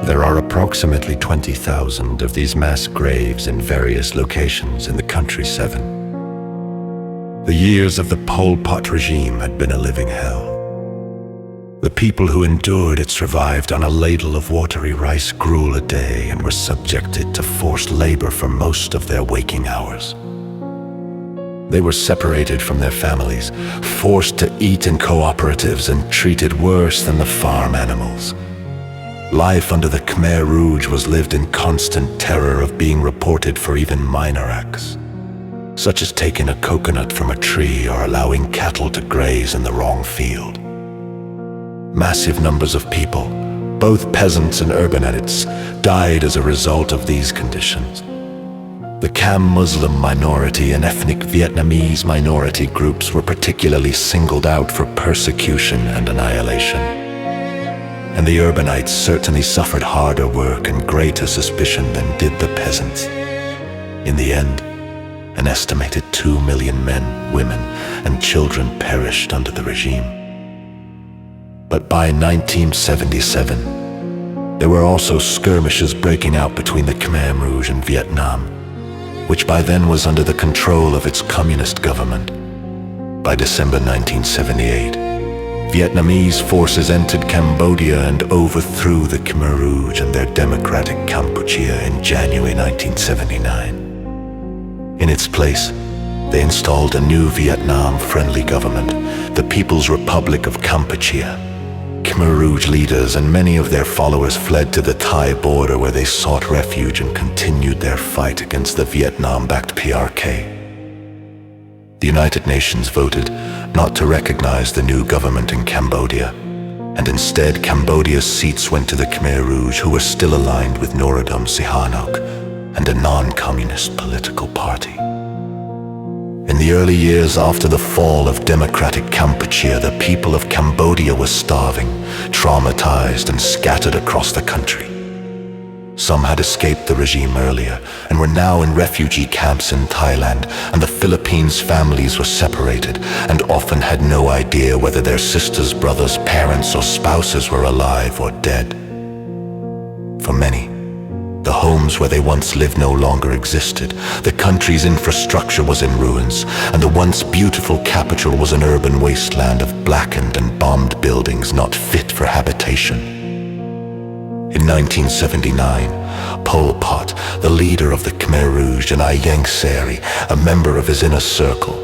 There are approximately 20,000 of these mass graves in various locations in the country 7. The years of the Pol Pot regime had been a living hell. The people who endured it survived on a ladle of watery rice gruel a day and were subjected to forced labor for most of their waking hours. They were separated from their families, forced to eat in cooperatives, and treated worse than the farm animals. Life under the Khmer Rouge was lived in constant terror of being reported for even minor acts, such as taking a coconut from a tree or allowing cattle to graze in the wrong field. Massive numbers of people, both peasants and urbanites, died as a result of these conditions. The Khmer Muslim minority and ethnic Vietnamese minority groups were particularly singled out for persecution and annihilation. And the urbanites certainly suffered harder work and greater suspicion than did the peasants. In the end, an estimated 2 million men, women, and children perished under the regime. But by 1977, there were also skirmishes breaking out between the Khmer Rouge and Vietnam, which by then was under the control of its communist government. By December 1978, Vietnamese forces entered Cambodia and overthrew the Khmer Rouge and their democratic Kampuchea in January 1979. In its place, they installed a new Vietnam-friendly government, the People's Republic of Kampuchea. Khmer Rouge leaders and many of their followers fled to the Thai border, where they sought refuge and continued their fight against the Vietnam-backed PRK. The United Nations voted not to recognize the new government in Cambodia, and instead Cambodia's seats went to the Khmer Rouge, who were still aligned with Norodom Sihanouk and a non-communist political party. In the early years after the fall of democratic Kampuchea, the people of Cambodia were starving, traumatized, and scattered across the country. Some had escaped the regime earlier and were now in refugee camps in Thailand, and the Philippines. Families were separated and often had no idea whether their sisters, brothers, parents, or spouses were alive or dead. For many, the homes where they once lived no longer existed. The country's infrastructure was in ruins, and the once beautiful capital was an urban wasteland of blackened and bombed buildings not fit for habitation. In 1979, Pol Pot, the leader of the Khmer Rouge, and Ieng Sary, a member of his inner circle,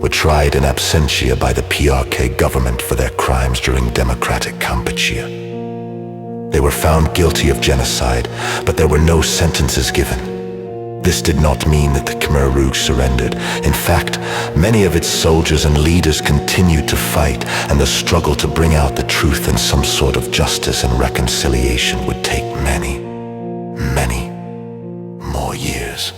were tried in absentia by the PRK government for their crimes during democratic Kampuchea. They were found guilty of genocide, but there were no sentences given. This did not mean that the Khmer Rouge surrendered. In fact, many of its soldiers and leaders continued to fight, and the struggle to bring out the truth and some sort of justice and reconciliation would take many, many more years.